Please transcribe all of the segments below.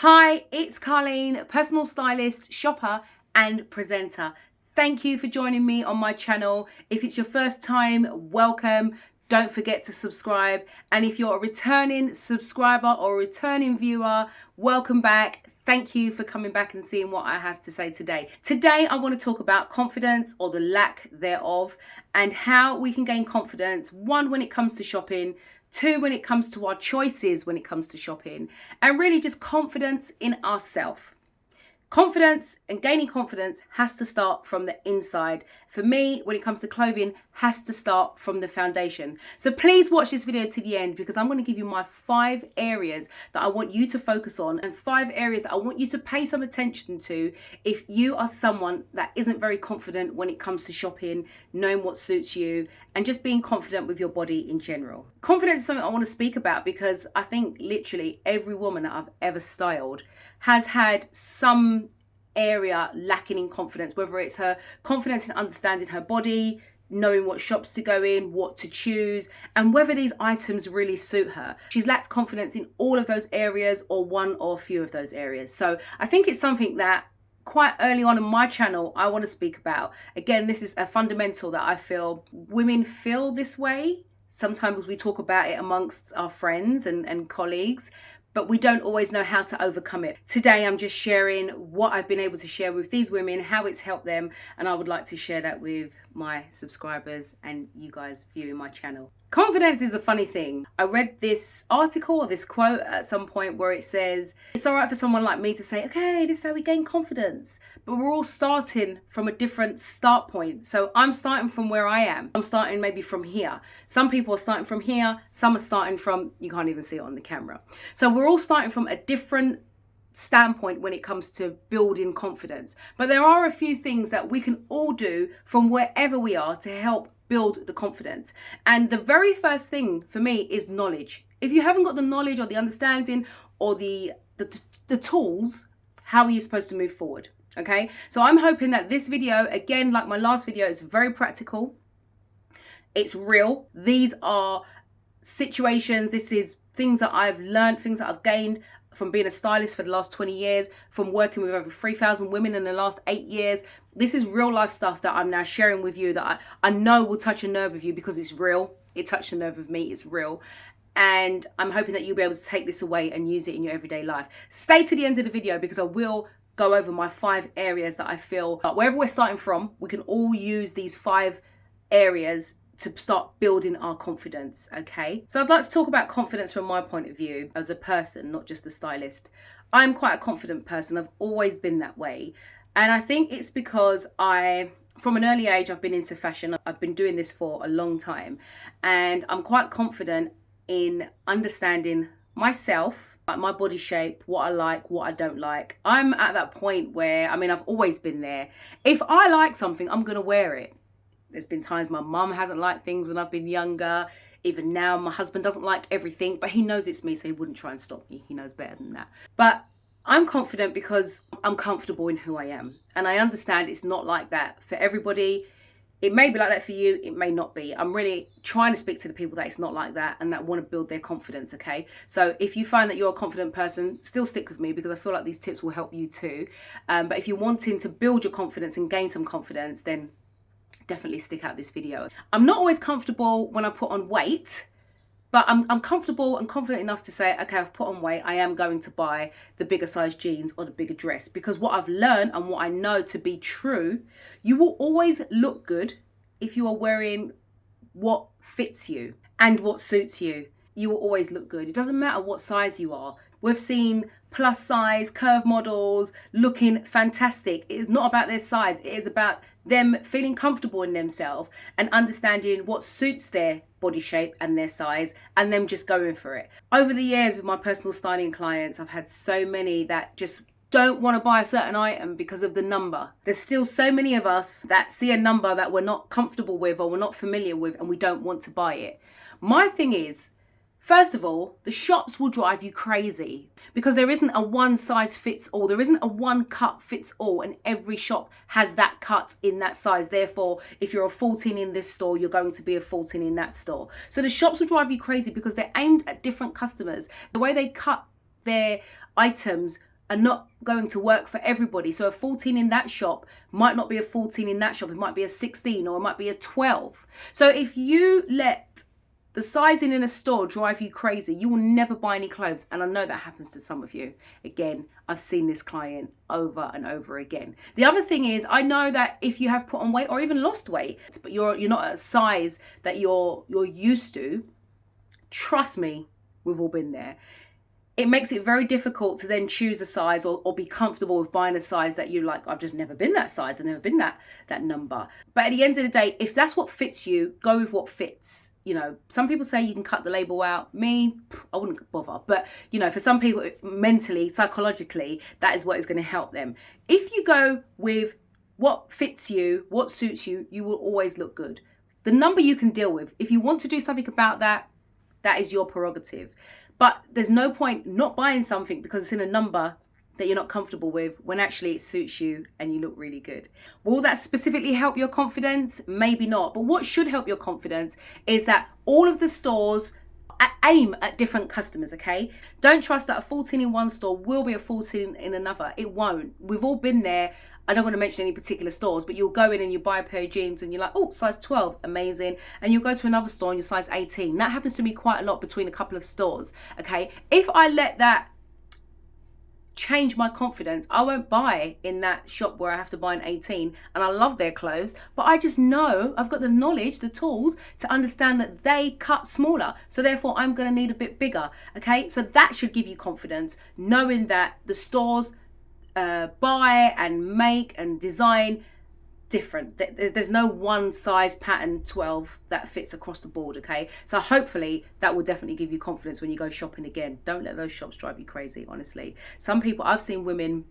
Hi, it's Carleen, personal stylist, shopper and presenter. Thank you for joining me on my channel. If it's your first time, welcome. Don't forget to subscribe. And if you're a returning subscriber or a returning viewer, welcome back. Thank you for coming back and seeing what I have to say today. Today, I want to talk about confidence or the lack thereof and how we can gain confidence, one, when it comes to shopping, two, when it comes to our choices when it comes to shopping, and really just confidence in ourselves. Confidence and gaining confidence has to start from the inside. For me, when it comes to clothing, has to start from the foundation. So please watch this video to the end because I'm going to give you my 5 areas that I want you to focus on and 5 areas that I want you to pay some attention to if you are someone that isn't very confident when it comes to shopping, knowing what suits you, and just being confident with your body in general. Confidence is something I want to speak about because I think literally every woman that I've ever styled has had some area lacking in confidence, whether it's her confidence in understanding her body, knowing what shops to go in, what to choose, and whether these items really suit her. She's lacked confidence in all of those areas or one or a few of those areas. So I think it's something that quite early on in my channel I want to speak about. Again, this is a fundamental that I feel women feel this way. Sometimes we talk about it amongst our friends and colleagues, but we don't always know how to overcome it. Today, I'm just sharing what I've been able to share with these women, how it's helped them, and I would like to share that with my subscribers and you guys viewing my channel. Confidence is a funny thing. I read this article or this quote at some point where it says, it's all right for someone like me to say, okay, this is how we gain confidence. But we're all starting from a different start point. So I'm starting from where I am. I'm starting maybe from here. Some people are starting from here. Some are starting from, you can't even see it on the camera. So we're all starting from a different standpoint when it comes to building confidence. But there are a few things that we can all do from wherever we are to help build the confidence. And the very first thing for me is knowledge. If you haven't got the knowledge or the understanding or the tools, how are you supposed to move forward? Okay, so I'm hoping that this video, again, like my last video, is very practical. It's real. These are situations, this is things that I've learned, things that I've gained from being a stylist for the last 20 years, from working with over 3,000 women in the last 8 years. This is real life stuff that I'm now sharing with you that I know will touch a nerve with you because it's real. It touched a nerve with me, it's real. And I'm hoping that you'll be able to take this away and use it in your everyday life. Stay to the end of the video because I will go over my 5 areas that I feel, wherever we're starting from, we can all use these 5 areas to start building our confidence, okay? So I'd like to talk about confidence from my point of view as a person, not just a stylist. I'm quite a confident person. I've always been that way. And I think it's because from an early age, I've been into fashion. I've been doing this for a long time. And I'm quite confident in understanding myself, like my body shape, what I like, what I don't like. I'm at that point where, I've always been there. If I like something, I'm gonna wear it. There's been times my mum hasn't liked things when I've been younger. Even now, my husband doesn't like everything, but he knows it's me, so he wouldn't try and stop me. He knows better than that. But I'm confident because I'm comfortable in who I am. And I understand it's not like that for everybody. It may be like that for you, it may not be. I'm really trying to speak to the people that it's not like that and that want to build their confidence, okay? So if you find that you're a confident person, still stick with me because I feel like these tips will help you too. But if you're wanting to build your confidence and gain some confidence, then definitely stick out this video. I'm not always comfortable when I put on weight, but I'm comfortable and confident enough to say, okay, I've put on weight, I am going to buy the bigger size jeans or the bigger dress, because what I've learned and what I know to be true, you will always look good if you are wearing what fits you and what suits you. You will always look good. It doesn't matter what size you are. We've seen plus size curve models looking fantastic. It is not about their size. It is about them feeling comfortable in themselves and understanding what suits their body shape and their size and them just going for it. Over the years with my personal styling clients, I've had so many that just don't want to buy a certain item because of the number. There's still so many of us that see a number that we're not comfortable with or we're not familiar with and we don't want to buy it. My thing is, first of all, the shops will drive you crazy because there isn't a one size fits all. There isn't a one cut fits all, and every shop has that cut in that size. Therefore, if you're a 14 in this store, you're going to be a 14 in that store. So the shops will drive you crazy because they're aimed at different customers. The way they cut their items are not going to work for everybody. So a 14 in that shop might not be a 14 in that shop. It might be a 16 or it might be a 12. So if you let the sizing in a store drive you crazy, you will never buy any clothes. And I know that happens to some of you. Again, I've seen this client over and over again. The other thing is, I know that if you have put on weight or even lost weight, but you're not at a size that you're used to, trust me, we've all been there. It makes it very difficult to then choose a size or be comfortable with buying a size that you're like, I've just never been that size, I've never been that number. But at the end of the day, if that's what fits you, go with what fits. You know, some people say you can cut the label out. Me, I wouldn't bother. But, you know, for some people, mentally, psychologically, that is what is going to help them. If you go with what fits you, what suits you, you will always look good. The number you can deal with. If you want to do something about that, that is your prerogative. But there's no point not buying something because it's in a number that you're not comfortable with when actually it suits you and you look really good. Will that specifically help your confidence? Maybe not. But what should help your confidence is that all of the stores aim at different customers, okay? Don't trust that a 14 in one store will be a 14 in another. It won't. We've all been there. I don't want to mention any particular stores, but you'll go in and you buy a pair of jeans and you're like, oh, size 12, amazing. And you'll go to another store and you're size 18. That happens to me quite a lot between a couple of stores, okay? If I let that change my confidence, I won't buy in that shop where I have to buy an 18, and I love their clothes, but I just know I've got the knowledge, the tools to understand that they cut smaller, so therefore I'm going to need a bit bigger, okay? So that should give you confidence, knowing that the stores buy and make and design different. There's no one size pattern 12 that fits across the board, okay? So hopefully that will definitely give you confidence when you go shopping again. Don't let those shops drive you crazy, honestly. Some people, I've seen women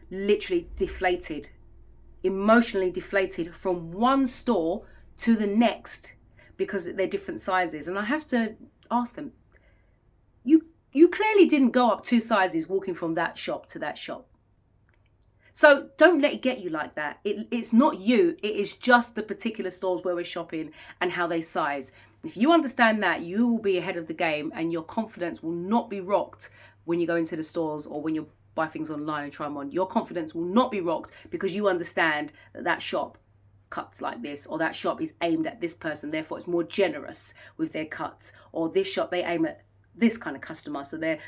literally deflated, emotionally deflated from one store to the next because they're different sizes. And I have to ask them, you clearly didn't go up 2 sizes walking from that shop to that shop. So don't let it get you like that. It's not you. It is just the particular stores where we're shopping and how they size. If you understand that, you will be ahead of the game and your confidence will not be rocked when you go into the stores or when you buy things online and try them on. Your confidence will not be rocked because you understand that that shop cuts like this, or that shop is aimed at this person, therefore it's more generous with their cuts, or this shop, they aim at this kind of customer, so their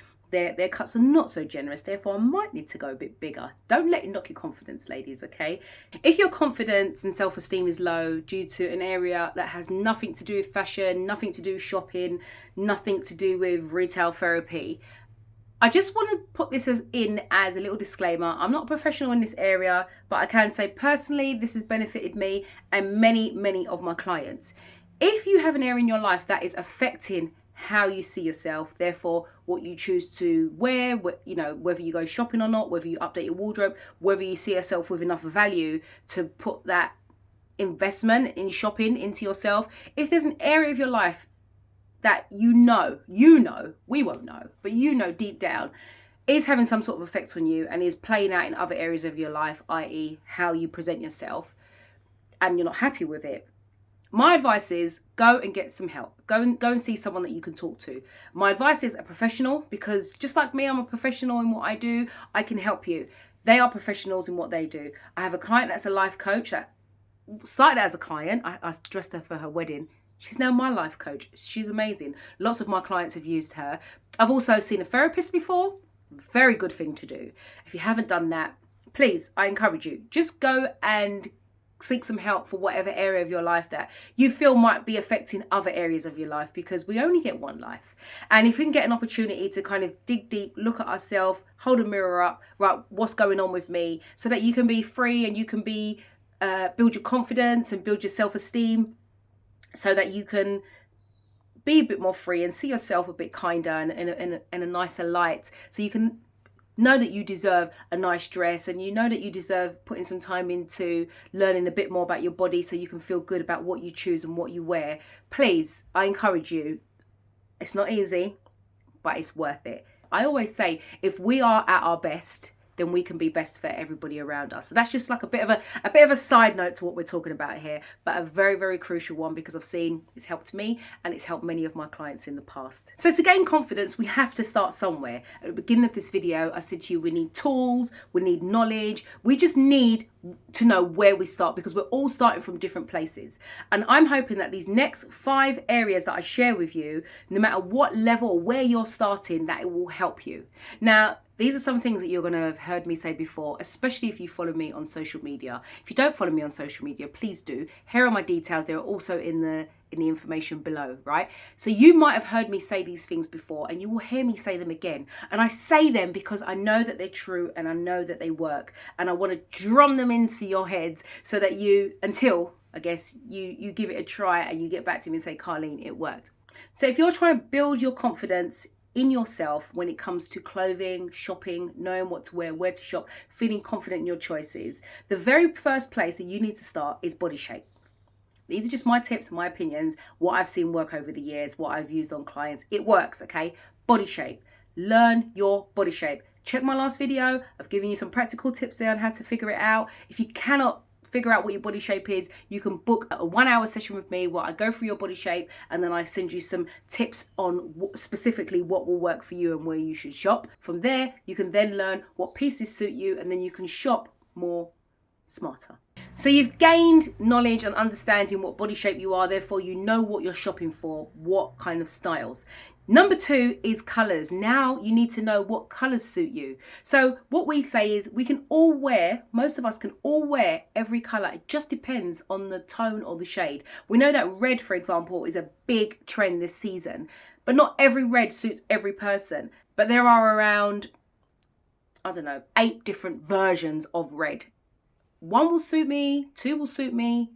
cuts are not so generous, therefore I might need to go a bit bigger. Don't let it knock your confidence, ladies, okay? If your confidence and self-esteem is low due to an area that has nothing to do with fashion, nothing to do with shopping, nothing to do with retail therapy, I just want to put this as a little disclaimer. I'm not a professional in this area, but I can say personally this has benefited me and many of my clients. If you have an area in your life that is affecting how you see yourself, therefore what you choose to wear, you know, whether you go shopping or not, whether you update your wardrobe, whether you see yourself with enough value to put that investment in shopping into yourself. If there's an area of your life that you know, we won't know, but you know deep down is having some sort of effect on you and is playing out in other areas of your life, i.e. how you present yourself, and you're not happy with it, my advice is go and get some help. Go and see someone that you can talk to. My advice is a professional, because just like me, I'm a professional in what I do. I can help you. They are professionals in what they do. I have a client that's a life coach that started as a client. I dressed her for her wedding. She's now my life coach. She's amazing. Lots of my clients have used her. I've also seen a therapist before. Very good thing to do. If you haven't done that, please, I encourage you. Just go and seek some help for whatever area of your life that you feel might be affecting other areas of your life, because we only get one life. And if we can get an opportunity to kind of dig deep, look at ourselves, hold a mirror up, right, what's going on with me, so that you can be free and you can be build your confidence and build your self-esteem, so that you can be a bit more free and see yourself a bit kinder and in a nicer light, so you can know that you deserve a nice dress, and you know that you deserve putting some time into learning a bit more about your body so you can feel good about what you choose and what you wear. Please, I encourage you. It's not easy, but it's worth it. I always say, if we are at our best, then we can be best for everybody around us. So that's just like a bit of a side note to what we're talking about here, but a very, very crucial one, because I've seen it's helped me and it's helped many of my clients in the past. So to gain confidence, we have to start somewhere. At the beginning of this video, I said to you, we need tools, we need knowledge, we just need to know where we start, because we're all starting from different places. And I'm hoping that these next 5 areas that I share with you, no matter what level or where you're starting, that it will help you. Now, these are some things that you're going to have heard me say before, especially if you follow me on social media. If you don't follow me on social media, please do. Here are my details. They're also in the information below, right? So you might have heard me say these things before, and you will hear me say them again. And I say them because I know that they're true and I know that they work. And I want to drum them into your heads so that until I guess you give it a try and you get back to me and say, Carleen, it worked. So if you're trying to build your confidence in yourself when it comes to clothing, shopping, knowing what to wear, where to shop, feeling confident in your choices, the very first place that you need to start is body shape. These are just my tips, my opinions, what I've seen work over the years, what I've used on clients. It works, okay? Body shape. Learn your body shape. Check my last video. I've given you some practical tips there on how to figure it out. If you cannot figure out what your body shape is, you can book a 1-hour session with me where I go through your body shape and then I send you some tips on specifically what will work for you and where you should shop. From there, you can then learn what pieces suit you, and then you can shop more smarter. So you've gained knowledge and understanding what body shape you are, therefore you know what you're shopping for, what kind of styles. Number 2 is colours. Now you need to know what colours suit you. So what we say is we can all wear, most of us can all wear every colour. It just depends on the tone or the shade. We know that red, for example, is a big trend this season, but not every red suits every person. But there are around, I don't know, 8 different versions of red. 1 will suit me, 2 will suit me,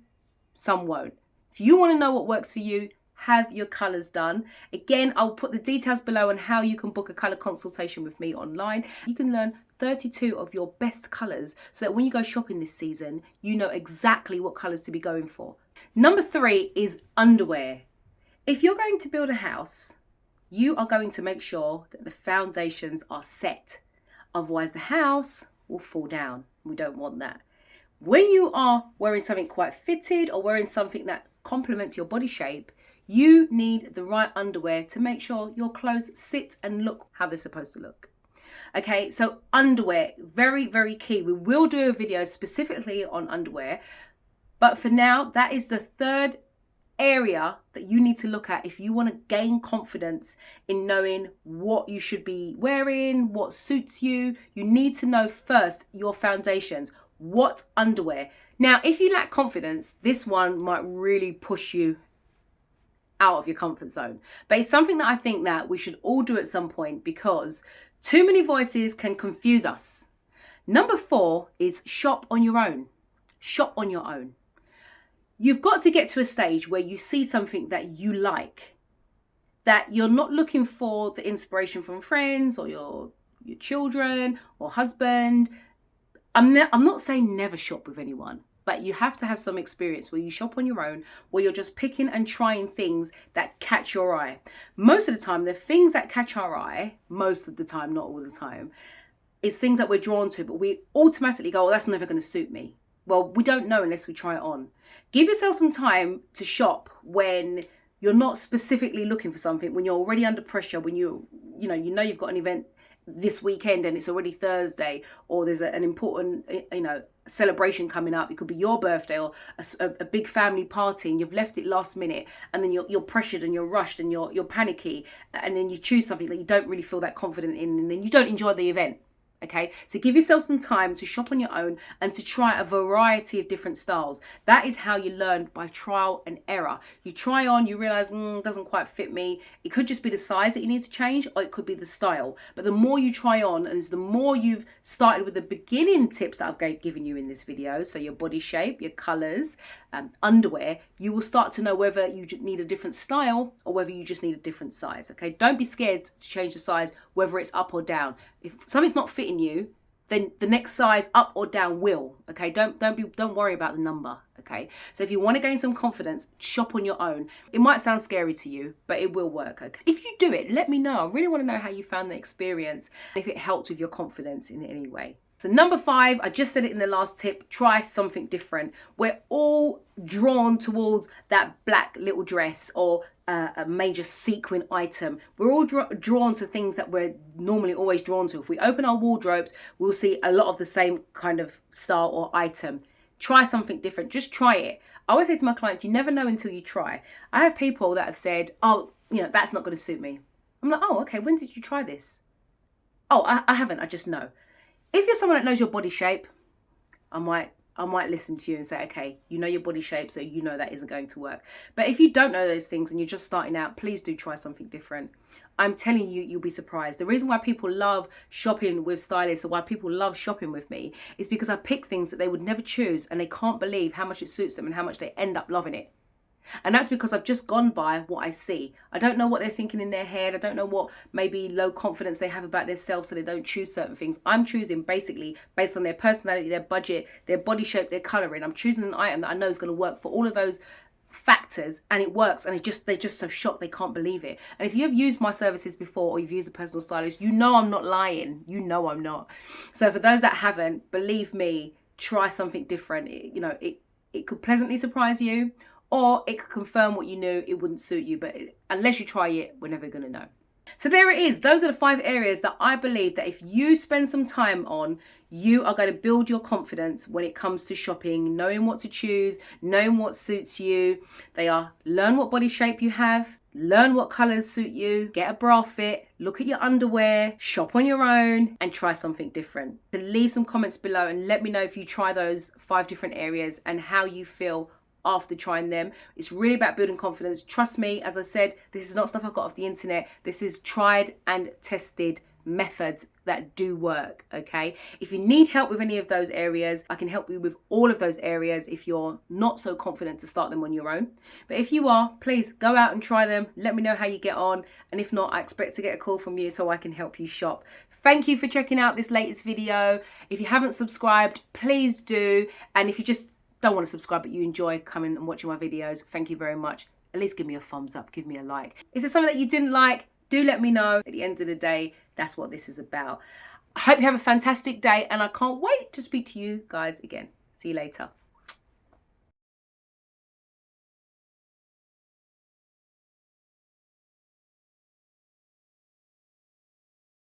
some won't. If you want to know what works for you, have your colours done. Again, I'll put the details below on how you can book a colour consultation with me online. You can learn 32 of your best colours so that when you go shopping this season, you know exactly what colours to be going for. Number 3 is underwear. If you're going to build a house, you are going to make sure that the foundations are set. Otherwise, the house will fall down. We don't want that. When you are wearing something quite fitted or wearing something that complements your body shape, you need the right underwear to make sure your clothes sit and look how they're supposed to look. Okay, so underwear, very, very key. We will do a video specifically on underwear, but for now, that is the 3rd area that you need to look at if you want to gain confidence in knowing what you should be wearing, what suits you. You need to know first your foundations. What underwear? Now, if you lack confidence, this one might really push you out of your comfort zone. But it's something that I think that we should all do at some point, because too many voices can confuse us. Number 4 is shop on your own. Shop on your own. You've got to get to a stage where you see something that you like, that you're not looking for the inspiration from friends or your children or husband. I'm not saying never shop with anyone, but you have to have some experience where you shop on your own, where you're just picking and trying things that catch your eye. Most of the time, the things that catch our eye, most of the time, not all the time, is things that we're drawn to, but we automatically go, oh, that's never going to suit me. Well, we don't know unless we try it on. Give yourself some time to shop when you're not specifically looking for something, when you're already under pressure, when you know you've got an event this weekend and it's already Thursday, or there's an important celebration coming up. It could be your birthday or a big family party, and you've left it last minute, and then you're pressured and you're rushed and you're panicky, and then you choose something that you don't really feel that confident in, and then you don't enjoy the event. Okay, so give yourself some time to shop on your own and to try a variety of different styles. That is how you learn, by trial and error. You try on, you realize doesn't quite fit me. It could just be the size that you need to change, or it could be the style. But the more you try on, and the more you've started with the beginning tips that I've given you in this video, so your body shape, your colors, underwear, you will start to know whether you need a different style or whether you just need a different size. Okay, don't be scared to change the size, whether it's up or down. If something's not fitting you, then the next size up or down will. Okay, don't worry about the number. Okay, so if you want to gain some confidence, shop on your own. It might sound scary to you, but it will work. Okay, if you do it, let me know. I really want to know how you found the experience, if it helped with your confidence in any way. So number 5, I just said it in the last tip, try something different. We're all drawn towards that black little dress or a major sequin item. We're all drawn to things that we're normally always drawn to. If we open our wardrobes, we'll see a lot of the same kind of style or item. Try something different. Just try it. I always say to my clients, you never know until you try. I have people that have said, oh, that's not going to suit me. I'm like, oh, okay, when did you try this? Oh, I haven't, I just know. If you're someone that knows your body shape, I might listen to you and say, okay, you know your body shape, so you know that isn't going to work. But if you don't know those things and you're just starting out, please do try something different. I'm telling you, you'll be surprised. The reason why people love shopping with stylists or why people love shopping with me is because I pick things that they would never choose and they can't believe how much it suits them and how much they end up loving it. And that's because I've just gone by what I see. I don't know what they're thinking in their head. I don't know what maybe low confidence they have about themselves, so they don't choose certain things. I'm choosing basically based on their personality, their budget, their body shape, their colouring. I'm choosing an item that I know is going to work for all of those factors, and it works, and they're just so shocked they can't believe it. And if you've used my services before or you've used a personal stylist, you know I'm not lying. You know I'm not. So for those that haven't, believe me, try something different. It could pleasantly surprise you, or it could confirm what you knew it wouldn't suit you. But unless you try it, we're never going to know. So there it is. Those are the 5 areas that I believe that if you spend some time on, you are going to build your confidence when it comes to shopping, knowing what to choose, knowing what suits you. They are: learn what body shape you have, learn what colours suit you, get a bra fit, look at your underwear, shop on your own, and try something different. So leave some comments below and let me know if you try those 5 different areas and how you feel after trying them. It's really about building confidence. Trust me, as I said, this is not stuff I got off the internet. This is tried and tested methods that do work, okay? If you need help with any of those areas, I can help you with all of those areas if you're not so confident to start them on your own. But if you are, please go out and try them. Let me know how you get on. And if not, I expect to get a call from you so I can help you shop. Thank you for checking out this latest video. If you haven't subscribed, please do. And if you just don't want to subscribe but you enjoy coming and watching my videos, thank you very much. At least give me a thumbs up, give me a like. If there's something that you didn't like, do let me know. At the end of the day, that's what this is about. I hope you have a fantastic day and I can't wait to speak to you guys again. See you later.